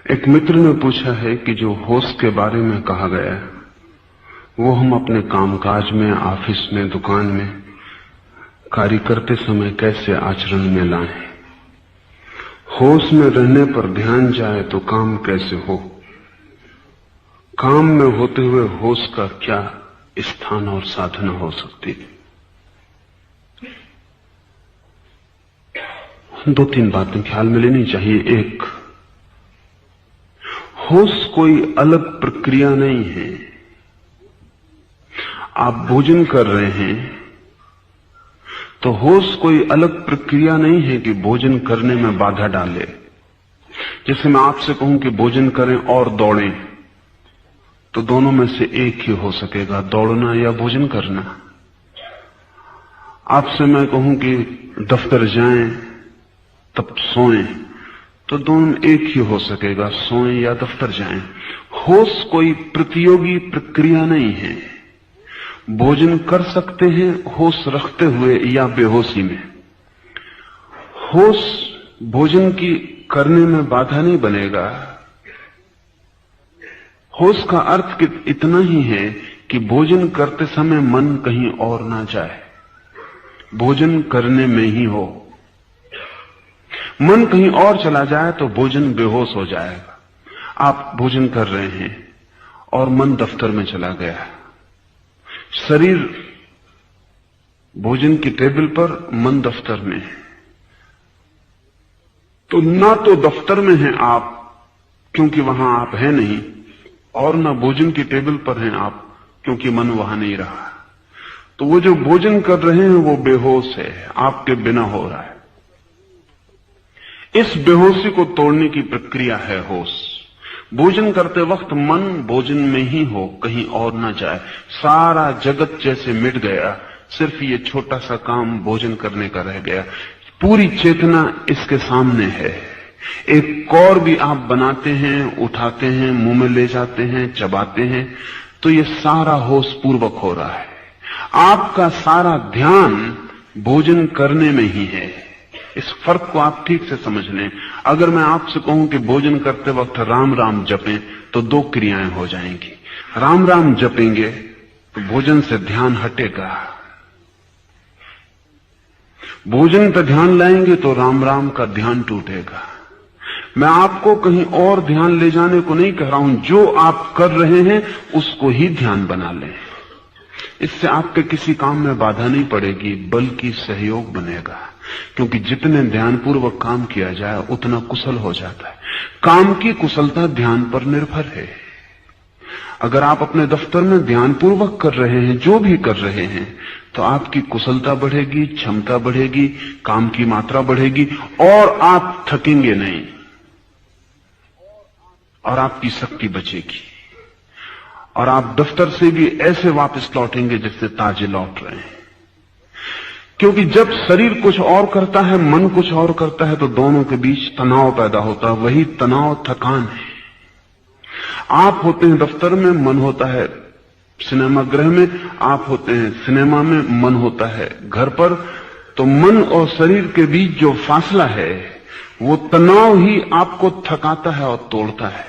एक मित्र ने पूछा है कि जो होश के बारे में कहा गया है वो हम अपने कामकाज में, ऑफिस में, दुकान में कार्य करते समय कैसे आचरण में लाएं। होश में रहने पर ध्यान जाए तो काम कैसे हो। काम में होते हुए होश का क्या स्थान और साधना हो सकती है। दो तीन बातें ख्याल में लेनी चाहिए। एक, होश कोई अलग प्रक्रिया नहीं है। आप भोजन कर रहे हैं तो होश कोई अलग प्रक्रिया नहीं है कि भोजन करने में बाधा डाले। जैसे मैं आपसे कहूं कि भोजन करें और दौड़ें, तो दोनों में से एक ही हो सकेगा, दौड़ना या भोजन करना। आपसे मैं कहूं कि दफ्तर जाएं तब सोएं, तो दोनों में एक ही हो सकेगा, सोएं या दफ्तर जाएं। होश कोई प्रतियोगी प्रक्रिया नहीं है। भोजन कर सकते हैं होश रखते हुए या बेहोशी में। होश भोजन की करने में बाधा नहीं बनेगा। होश का अर्थ इतना ही है कि भोजन करते समय मन कहीं और ना जाए, भोजन करने में ही हो। मन कहीं और चला जाए तो भोजन बेहोश हो जाएगा। आप भोजन कर रहे हैं और मन दफ्तर में चला गया। शरीर भोजन की टेबल पर, मन दफ्तर में है। तो ना तो दफ्तर में हैं आप क्योंकि वहां आप हैं नहीं, और ना भोजन की टेबल पर हैं आप क्योंकि मन वहां नहीं रहा। तो वो जो भोजन कर रहे हैं वो बेहोश है, आपके बिना हो रहा है। इस बेहोशी को तोड़ने की प्रक्रिया है होश। भोजन करते वक्त मन भोजन में ही हो, कहीं और ना जाए। सारा जगत जैसे मिट गया, सिर्फ ये छोटा सा काम भोजन करने का रह गया। पूरी चेतना इसके सामने है। एक कौर भी आप बनाते हैं, उठाते हैं, मुंह में ले जाते हैं, चबाते हैं, तो ये सारा होश पूर्वक हो रहा है। आपका सारा ध्यान भोजन करने में ही है। इस फर्क को आप ठीक से समझ लें। अगर मैं आपसे कहूं कि भोजन करते वक्त राम राम जपें, तो दो क्रियाएं हो जाएंगी। राम राम जपेंगे तो भोजन से ध्यान हटेगा। भोजन पर ध्यान लाएंगे तो राम राम का ध्यान टूटेगा। मैं आपको कहीं और ध्यान ले जाने को नहीं कह रहा हूं, जो आप कर रहे हैं उसको ही ध्यान बना लें। इससे आपके किसी काम में बाधा नहीं पड़ेगी, बल्कि सहयोग बनेगा। क्योंकि जितने ध्यानपूर्वक काम किया जाए उतना कुशल हो जाता है। काम की कुशलता ध्यान पर निर्भर है। अगर आप अपने दफ्तर में ध्यानपूर्वक कर रहे हैं, जो भी कर रहे हैं, तो आपकी कुशलता बढ़ेगी, क्षमता बढ़ेगी, काम की मात्रा बढ़ेगी, और आप थकेंगे नहीं, और आपकी शक्ति बचेगी, और आप दफ्तर से भी ऐसे वापस लौटेंगे जैसे ताजे लौट रहे हैं। क्योंकि जब शरीर कुछ और करता है, मन कुछ और करता है, तो दोनों के बीच तनाव पैदा होता है। वही तनाव थकान है। आप होते हैं दफ्तर में, मन होता है सिनेमा गृह में, आप होते हैं सिनेमा में, मन होता है घर पर। तो मन और शरीर के बीच जो फासला है वो तनाव ही आपको थकाता है और तोड़ता है।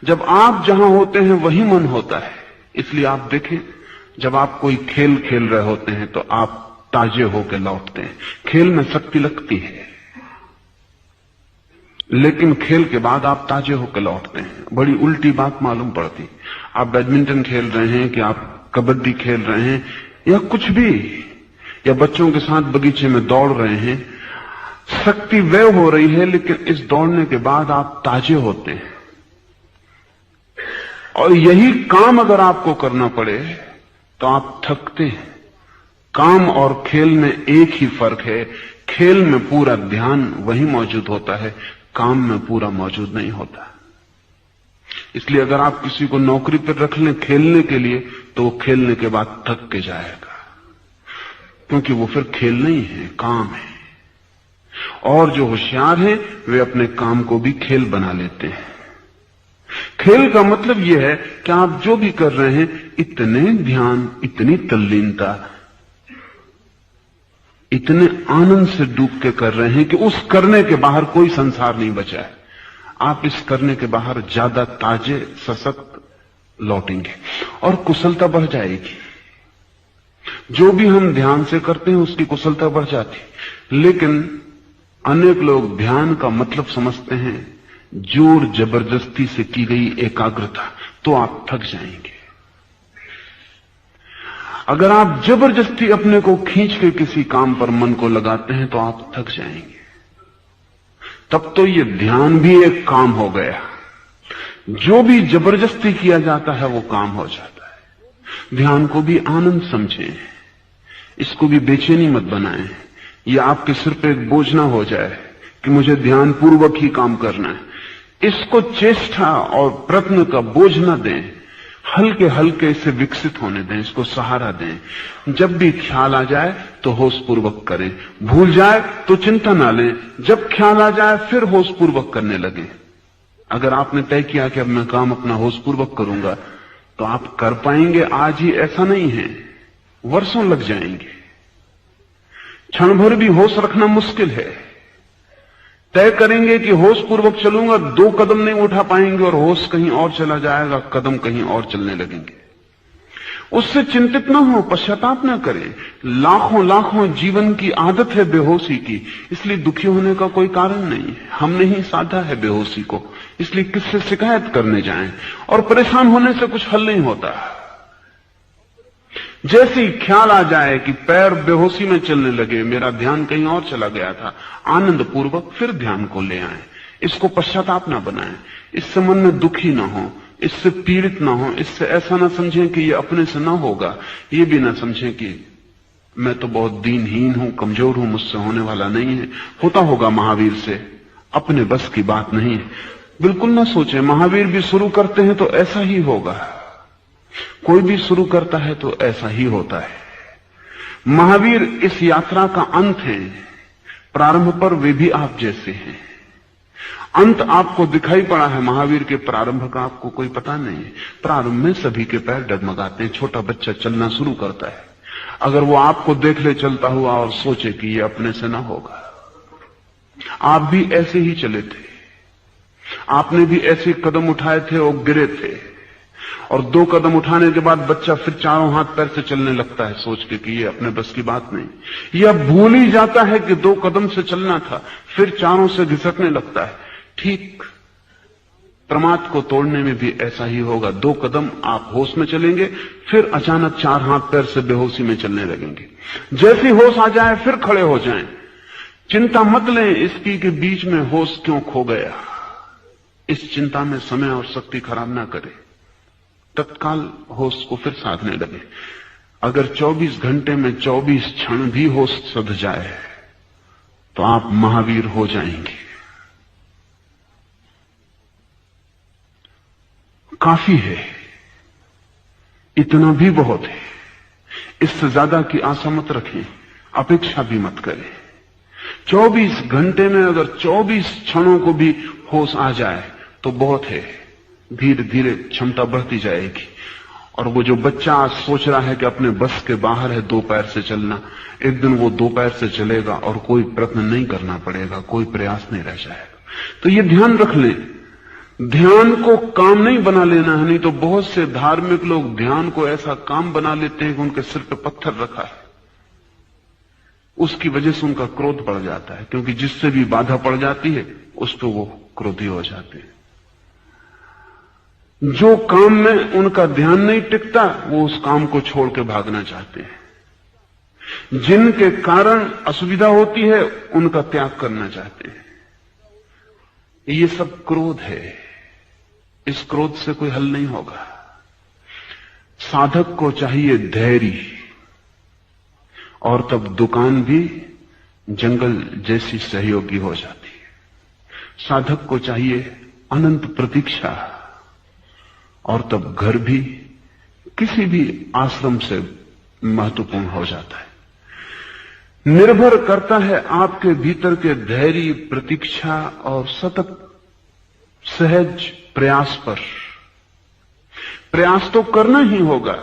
जब आप जहां होते हैं वही मन होता है। इसलिए आप देखें, जब आप कोई खेल खेल रहे होते हैं तो आप ताजे होकर लौटते हैं। खेल में शक्ति लगती है, लेकिन खेल के बाद आप ताजे होकर लौटते हैं। बड़ी उल्टी बात मालूम पड़ती। आप बैडमिंटन खेल रहे हैं कि आप कबड्डी खेल रहे हैं या कुछ भी, या बच्चों के साथ बगीचे में दौड़ रहे हैं, शक्ति व्यय हो रही है, लेकिन इस दौड़ने के बाद आप ताजे होते हैं। और यही काम अगर आपको करना पड़े तो आप थकते हैं। काम और खेल में एक ही फर्क है, खेल में पूरा ध्यान वही मौजूद होता है, काम में पूरा मौजूद नहीं होता। इसलिए अगर आप किसी को नौकरी पर रख लें खेलने के लिए, तो वो खेलने के बाद थक के जाएगा, क्योंकि वो फिर खेल नहीं है, काम है। और जो होशियार हैं वे अपने काम को भी खेल बना लेते हैं। खेल का मतलब यह है कि आप जो भी कर रहे हैं, इतने ध्यान, इतनी तल्लीनता, इतने आनंद से डूब के कर रहे हैं कि उस करने के बाहर कोई संसार नहीं बचा है। आप इस करने के बाहर ज्यादा ताजे सशक्त लौटेंगे और कुशलता बढ़ जाएगी। जो भी हम ध्यान से करते हैं उसकी कुशलता बढ़ जाती। लेकिन अनेक लोग ध्यान का मतलब समझते हैं जोर जबरदस्ती से की गई एकाग्रता, तो आप थक जाएंगे। अगर आप जबरदस्ती अपने को खींच के किसी काम पर मन को लगाते हैं तो आप थक जाएंगे। तब तो ये ध्यान भी एक काम हो गया। जो भी जबरदस्ती किया जाता है वो काम हो जाता है। ध्यान को भी आनंद समझें, इसको भी बेचैनी मत बनाएं। ये आपके सिर पे एक बोझ ना हो जाए कि मुझे ध्यान पूर्वक ही काम करना है। इसको चेष्टा और प्रयत्न का बोझ न दें, हल्के हल्के इसे विकसित होने दें, इसको सहारा दें। जब भी ख्याल आ जाए तो होश पूर्वक करें, भूल जाए तो चिंता ना लें। जब ख्याल आ जाए फिर होश पूर्वक करने लगे। अगर आपने तय किया कि अब मैं काम अपना होश पूर्वक करूंगा तो आप कर पाएंगे आज ही, ऐसा नहीं है, वर्षों लग जाएंगे। क्षण भर भी होश रखना मुश्किल है। तय करेंगे कि होश पूर्वक चलूंगा, 2 कदम नहीं उठा पाएंगे और होश कहीं और चला जाएगा, कदम कहीं और चलने लगेंगे। उससे चिंतित ना हो, पश्चाताप ना करें। लाखों लाखों जीवन की आदत है बेहोशी की, इसलिए दुखी होने का कोई कारण नहीं है। हमने ही साधा है बेहोशी को, इसलिए किससे शिकायत करने जाएं। और परेशान होने से कुछ हल नहीं होता। जैसे ही ख्याल आ जाए कि पैर बेहोशी में चलने लगे, मेरा ध्यान कहीं और चला गया था, आनंद पूर्वक फिर ध्यान को ले आए। इसको पश्चाताप ना बनाएं, इससे मन में दुखी ना हो, इससे पीड़ित ना हो, इससे ऐसा ना समझें कि ये अपने से ना होगा, ये भी ना समझें कि मैं तो बहुत दीनहीन हूं, कमजोर हूं, मुझसे होने वाला नहीं है, होता होगा महावीर से, अपने बस की बात नहीं है। बिल्कुल ना सोचें, महावीर भी शुरू करते हैं तो ऐसा ही होगा। कोई भी शुरू करता है तो ऐसा ही होता है। महावीर इस यात्रा का अंत है, प्रारंभ पर वे भी आप जैसे हैं। अंत आपको दिखाई पड़ा है, महावीर के प्रारंभ का आपको कोई पता नहीं है। प्रारंभ में सभी के पैर डगमगाते हैं, छोटा बच्चा चलना शुरू करता है। अगर वो आपको देख ले चलता हुआ और सोचे कि ये अपने से ना होगा, आप भी ऐसे ही चले थे, आपने भी ऐसे कदम उठाए थे और गिरे थे, और 2 कदम उठाने के बाद बच्चा फिर चारों हाथ पैर से चलने लगता है सोच के कि ये अपने बस की बात नहीं। यह भूल ही जाता है कि 2 कदम से चलना था, फिर चारों से घिसकने लगता है। ठीक प्रमाद को तोड़ने में भी ऐसा ही होगा। 2 कदम आप होश में चलेंगे, फिर अचानक 4 हाथ पैर से बेहोशी में चलने लगेंगे। जैसी होश आ जाए फिर खड़े हो जाएं। चिंता मत लें इसकी कि बीच में होश क्यों खो गया। इस चिंता में समय और शक्ति खराब ना करें, तत्काल होश को फिर साधने लगे। अगर 24 घंटे में 24 क्षण भी होश सध जाए तो आप महावीर हो जाएंगे। काफी है, इतना भी बहुत है। इससे ज्यादा की आशा मत रखें, अपेक्षा भी मत करें। 24 घंटे में अगर 24 क्षणों को भी होश आ जाए तो बहुत है। धीरे धीरे क्षमता बढ़ती जाएगी। और वो जो बच्चा आज सोच रहा है कि अपने बस के बाहर है 2 पैर से चलना, एक दिन वो 2 पैर से चलेगा और कोई प्रयत्न नहीं करना पड़ेगा, कोई प्रयास नहीं रह जाएगा। तो ये ध्यान रख लें, ध्यान को काम नहीं बना लेना है। नहीं तो बहुत से धार्मिक लोग ध्यान को ऐसा काम बना लेते हैं कि उनके सिर पे पत्थर रखा है, उसकी वजह से उनका क्रोध बढ़ जाता है, क्योंकि जिससे भी बाधा पड़ जाती है उस पर वो क्रोधी हो जाते हैं। जो काम में उनका ध्यान नहीं टिकता वो उस काम को छोड़ के भागना चाहते हैं। जिनके कारण असुविधा होती है उनका त्याग करना चाहते हैं। ये सब क्रोध है, इस क्रोध से कोई हल नहीं होगा। साधक को चाहिए धैर्य, और तब दुकान भी जंगल जैसी सहयोगी हो जाती है। साधक को चाहिए अनंत प्रतीक्षा, और तब घर भी किसी भी आश्रम से महत्वपूर्ण हो जाता है। निर्भर करता है आपके भीतर के धैर्य, प्रतीक्षा और सतत सहज प्रयास पर। प्रयास तो करना ही होगा,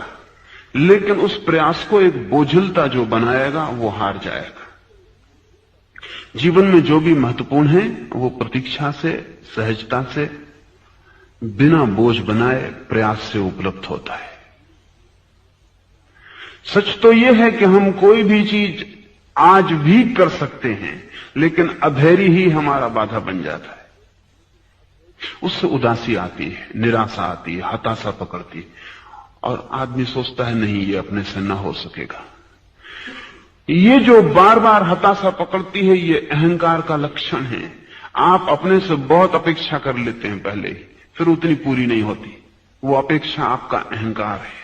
लेकिन उस प्रयास को एक बोझिलता जो बनाएगा वो हार जाएगा। जीवन में जो भी महत्वपूर्ण है वो प्रतीक्षा से, सहजता से, बिना बोझ बनाए प्रयास से उपलब्ध होता है। सच तो यह है कि हम कोई भी चीज आज भी कर सकते हैं, लेकिन अधैर्य ही हमारा बाधा बन जाता है। उससे उदासी आती है, निराशा आती है, हताशा पकड़ती है और आदमी सोचता है नहीं, ये अपने से ना हो सकेगा। ये जो बार बार हताशा पकड़ती है, ये अहंकार का लक्षण है। आप अपने से बहुत अपेक्षा कर लेते हैं पहले ही, फिर उतनी पूरी नहीं होती। वो अपेक्षा आपका अहंकार है।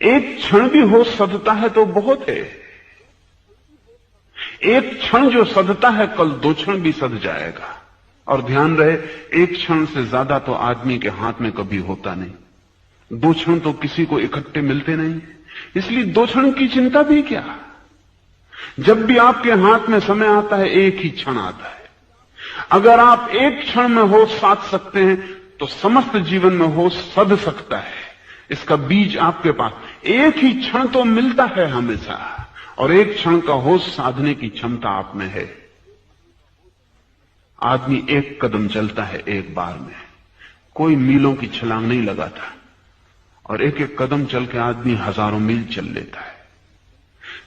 एक क्षण भी हो सधता है तो बहुत है। एक क्षण जो सधता है, कल 2 क्षण भी सध जाएगा। और ध्यान रहे, एक क्षण से ज्यादा तो आदमी के हाथ में कभी होता नहीं। 2 क्षण तो किसी को इकट्ठे मिलते नहीं, इसलिए 2 क्षण की चिंता भी क्या। जब भी आपके हाथ में समय आता है, एक ही क्षण आता है। अगर आप एक क्षण में होश साध सकते हैं तो समस्त जीवन में होश सध सकता है। इसका बीज आपके पास, एक ही क्षण तो मिलता है हमेशा, और एक क्षण का होश साधने की क्षमता आप में है। आदमी एक कदम चलता है एक बार में, कोई मीलों की छलांग नहीं लगाता, और एक एक कदम चल के आदमी हजारों मील चल लेता है।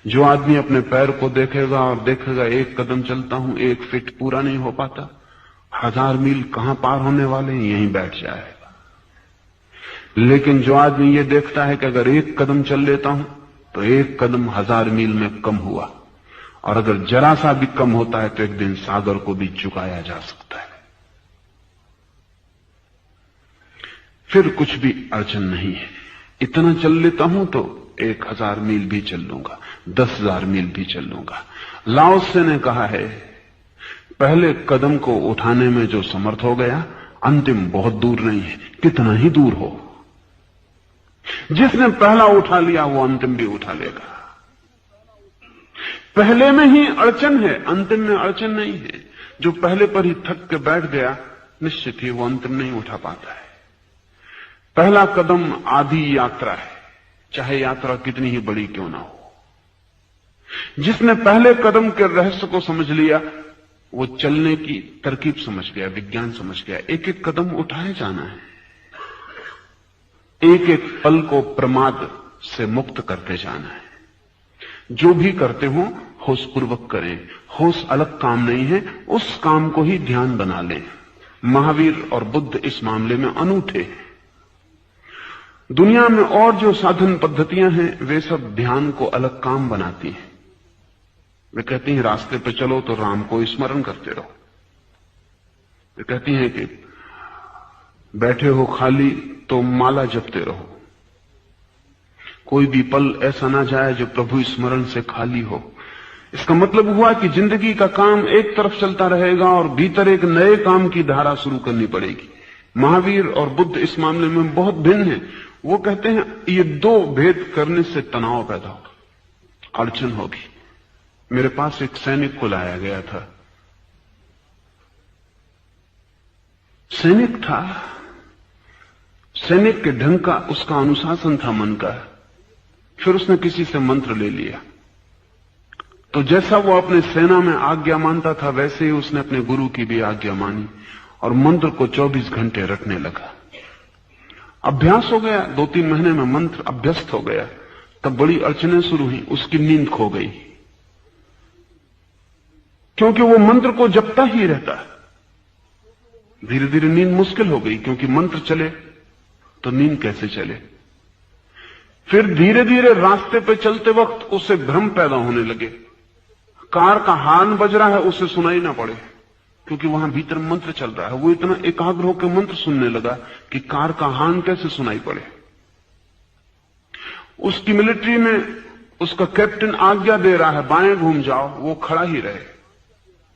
जो आदमी अपने पैर को देखेगा और देखेगा एक कदम चलता हूं, 1 फीट पूरा नहीं हो पाता, 1000 मील कहां पार होने वाले हैं, यहीं बैठ जाएगा। लेकिन जो आदमी ये देखता है कि अगर एक कदम चल लेता हूं तो एक कदम 1000 मील में कम हुआ, और अगर जरा सा भी कम होता है तो एक दिन सागर को भी चुकाया जा सकता है। फिर कुछ भी अड़चन नहीं है। इतना चल लेता हूं तो 1000 मील भी चल लूंगा, 10,000 मील भी चल लूंगा। लाओ त्से ने कहा है, पहले कदम को उठाने में जो समर्थ हो गया, अंतिम बहुत दूर नहीं है, कितना ही दूर हो। जिसने पहला उठा लिया वो अंतिम भी उठा लेगा। पहले में ही अड़चन है, अंतिम में अड़चन नहीं है। जो पहले पर ही थक के बैठ गया, निश्चित ही वो अंतिम नहीं उठा पाता है। पहला कदम आधी यात्रा है, चाहे यात्रा कितनी ही बड़ी क्यों ना हो। जिसने पहले कदम के रहस्य को समझ लिया, वो चलने की तरकीब समझ गया, विज्ञान समझ गया। एक एक कदम उठाए जाना है, एक एक पल को प्रमाद से मुक्त करते जाना है। जो भी करते हो होशपूर्वक करें। होश अलग काम नहीं है, उस काम को ही ध्यान बना लें। महावीर और बुद्ध इस मामले में अनूठे हैं। दुनिया में और जो साधन पद्धतियां हैं, वे सब ध्यान को अलग काम बनाती हैं। वे कहती हैं रास्ते पे चलो तो राम को स्मरण करते रहो। वे कहती हैं कि बैठे हो खाली तो माला जपते रहो। कोई भी पल ऐसा ना जाए जो प्रभु स्मरण से खाली हो। इसका मतलब हुआ कि जिंदगी का काम एक तरफ चलता रहेगा और भीतर एक नए काम की धारा शुरू करनी पड़ेगी। महावीर और बुद्ध इस मामले में बहुत भिन्न हैं। वो कहते हैं ये 2 भेद करने से तनाव पैदा होगा, अड़चन होगी। मेरे पास एक सैनिक को लाया गया था। सैनिक था, सैनिक के ढंग का उसका अनुशासन था मन का। फिर उसने किसी से मंत्र ले लिया, तो जैसा वो अपने सेना में आज्ञा मानता था, वैसे ही उसने अपने गुरु की भी आज्ञा मानी और मंत्र को 24 घंटे रटने लगा। अभ्यास हो गया, 2-3 महीने में मंत्र अभ्यस्त हो गया। तब बड़ी अड़चनें शुरू हुई। उसकी नींद खो गई, क्योंकि वो मंत्र को जपता ही रहता है। धीरे धीरे नींद मुश्किल हो गई, क्योंकि मंत्र चले तो नींद कैसे चले। फिर धीरे धीरे रास्ते पे चलते वक्त उसे भ्रम पैदा होने लगे। कार का हॉर्न बज रहा है, उसे सुनाई ना पड़े, क्योंकि वहां भीतर मंत्र चल रहा है। वो इतना एकाग्र होकर मंत्र सुनने लगा कि कार का हॉर्न कैसे सुनाई पड़े। उसकी मिलिट्री में उसका कैप्टन आज्ञा दे रहा है बाएं घूम जाओ, वो खड़ा ही रहे।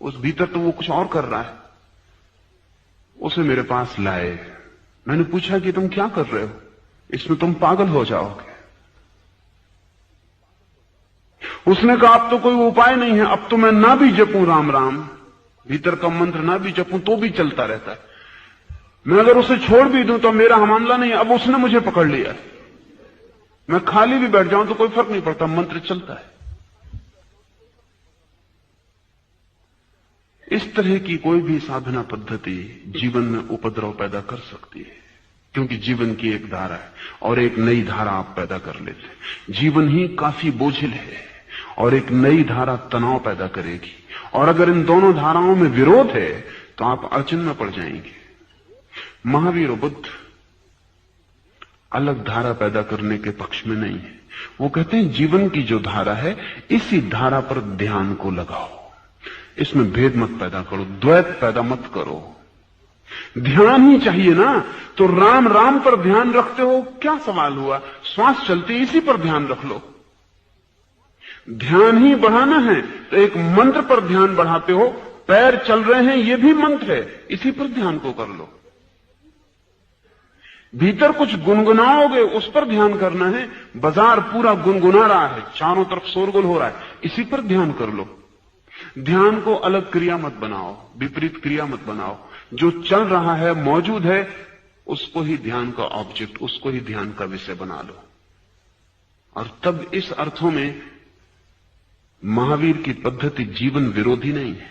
उस भीतर तो वो कुछ और कर रहा है। उसे मेरे पास लाए। मैंने पूछा कि तुम क्या कर रहे हो, इसमें तुम पागल हो जाओगे। उसने कहा अब तो कोई उपाय नहीं है, अब तो मैं ना भी जपूं राम राम, भीतर का मंत्र ना भी जपूं तो भी चलता रहता है। मैं अगर उसे छोड़ भी दूं तो मेरा मामला नहीं है। अब उसने मुझे पकड़ लिया, मैं खाली भी बैठ जाऊं तो कोई फर्क नहीं पड़ता, मंत्र चलता है। इस तरह की कोई भी साधना पद्धति जीवन में उपद्रव पैदा कर सकती है, क्योंकि जीवन की एक धारा है और एक नई धारा आप पैदा कर लेते हैं। जीवन ही काफी बोझिल है और एक नई धारा तनाव पैदा करेगी, और अगर इन दोनों धाराओं में विरोध है तो आप अड़चन में पड़ जाएंगे। महावीर और बुद्ध अलग धारा पैदा करने के पक्ष में नहीं है। वो कहते हैं जीवन की जो धारा है, इसी धारा पर ध्यान को लगाओ, इसमें भेद मत पैदा करो, द्वैत पैदा मत करो। ध्यान ही चाहिए ना, तो राम राम पर ध्यान रखते हो, क्या सवाल हुआ? श्वास चलती इसी पर ध्यान रख लो। ध्यान ही बढ़ाना है तो एक मंत्र पर ध्यान बढ़ाते हो, पैर चल रहे हैं ये भी मंत्र है, इसी पर ध्यान को कर लो। भीतर कुछ गुनगुनाओगे, उस पर ध्यान करना है। बाजार पूरा गुनगुना रहा है, चारों तरफ शोरगुल हो रहा है, इसी पर ध्यान कर लो। ध्यान को अलग क्रिया मत बनाओ, विपरीत क्रिया मत बनाओ। जो चल रहा है, मौजूद है, उसको ही ध्यान का ऑब्जेक्ट, उसको ही ध्यान का विषय बना लो। और तब इस अर्थों में महावीर की पद्धति जीवन विरोधी नहीं है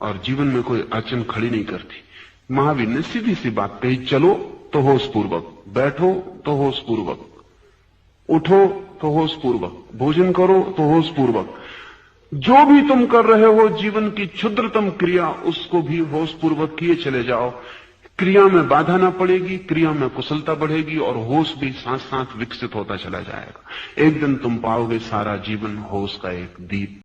और जीवन में कोई अड़चन खड़ी नहीं करती। महावीर ने सीधी सी बात कही, चलो तो होश पूर्वक, बैठो तो होश पूर्वक, उठो तो होश पूर्वक, भोजन करो तो होश पूर्वक। जो भी तुम कर रहे हो जीवन की क्षुद्रतम क्रिया, उसको भी होश पूर्वक किए चले जाओ। क्रिया में बाधा ना पड़ेगी, क्रिया में कुशलता बढ़ेगी और होश भी साथ साथ विकसित होता चला जाएगा। एक दिन तुम पाओगे सारा जीवन होश का एक दीप